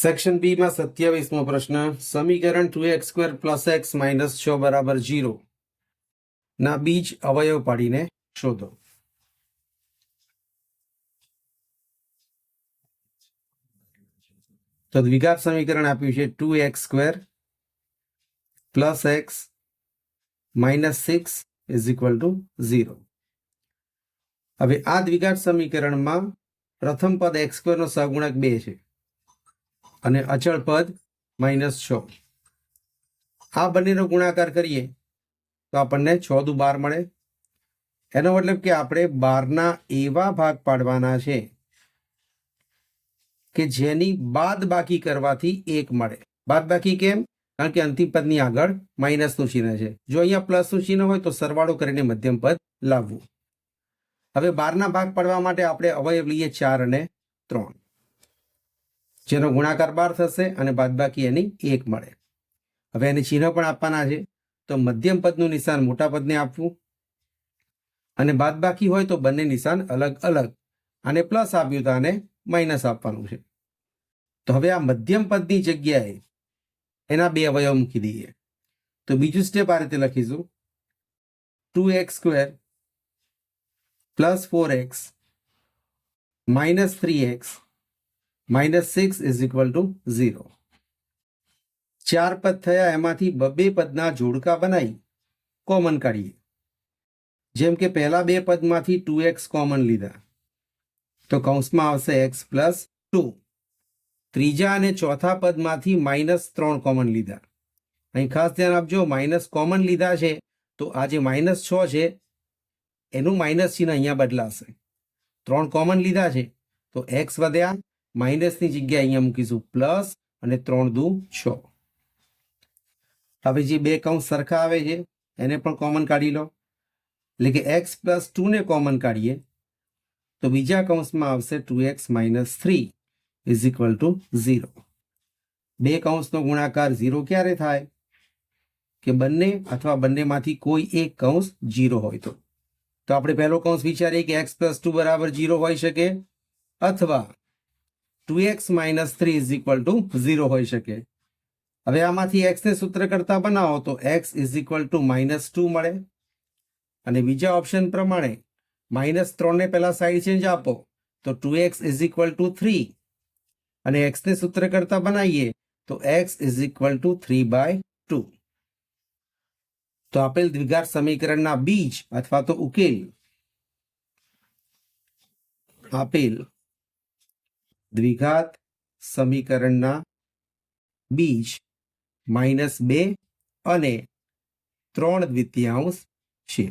Section B માં 27મો પ્રશ્ન, સમીકરણ 2x² + x - 6 = 0 ના બીજ અવયવ પાડીને શોધો. તો દ્વિઘાત સમીકરણ આપ્યું છે 2x² + x - 6 = 0. હવે આ દ્વિઘાત સમીકરણમાં પ્રથમ પદ x² નો સહગુણક 2 છે અને અચળ પદ -6. આ બંનેનો ગુણાકાર કરીએ તો આપણને 6 દુ 12 મળે. એનો મતલબ કે આપણે 12ના એવા ભાગ પાડવાના છે કે જેની બાદબાકી કરવાથી 1 મળે. બાદબાકી કેમ? કારણ કે અંતિમ પદની આગળ માઇનસનું ચિહ્ન છે. જો અહીંયા પ્લસનું ચિહ્ન હોય તો સરવાળો કરીને મધ્યમ પદ લાવવું. હવે 12ના ભાગ પાડવા માટે આપણે અવયવ લઈએ 4 અને 3, જેનો ગુણાકાર 12 થશે અને બાદબાકી એની 1 મળે. હવે એને ચિહ્ન પણ આપવાના છે, તો મધ્યમ પદનું નિશાન મોટા પદને આપવું અને બાદબાકી હોય તો બંને નિશાન અલગ અલગ. આને પ્લસ આપ્યું તો આને માઇનસ આપવાનું છે. તો હવે આ મધ્યમ પદની જગ્યાએ એના 2 અવયવ મૂકી દઈએ. તો બીજું સ્ટેપ આ રીતે લખીશું, 2x² + 4x - 3x - 6 = 0. 4 પદ થયા, એમાંથી 2 પદના જોડકા બનાવી કોમન કાઢીએ. જેમ કે પહેલા 2 પદમાંથી 2x કોમન લીધા તો કૌંસમાં આવશે x + 2. ત્રીજા અને ચોથા પદમાંથી -3 કોમન લીધા. અહીં ખાસ ધ્યાન આપજો, માઇનસ કોમન લીધા છે તો આ જે -6 છે એનું માઇનસ ચિહ્ન અહીંયા બદલાશે. 3 કોમન લીધા છે તો x વધ્યા, માઇનસની જગ્યાએ અહીંયા મૂકીશું પ્લસ અને 3 દુ 6. હવે જે 2 કૌંસ સરખા આવે છે એને પણ કોમન કાઢી લો. એટલે કે x + 2 ને કોમન કાઢીએ તો બીજા કૌંસમાં આવશે 2x - 3 = 0. 2 કૌંસનો ગુણાકાર 0 ક્યારે થાય? કે બંને અથવા બંનેમાંથી કોઈ એક કૌંસ 0 હોય તો. તો આપણે પહેલો કૌંસ વિચારીએ કે x + 2 = 0 હોઈ શકે, અથવા 2x - 3 = 0 હોઈ શકે. હવે આમાંથી x ને સૂત્ર કરતા બનાવો તો x = -2 મળે. અને બીજા ઓપ્શન પ્રમાણે -3 ને પહેલા સાઈડ ચેન્જ આપો તો 2x = 3 અને x ને સૂત્ર કરતા બનાવીએ તો x = 3/2. તો આપેલ દ્વિઘાત સમીકરણના બીજ અથવા તો ઉકેલ, આપેલ દ્વિઘાત સમીકરણના બીજ -2 અને 3/4 છે.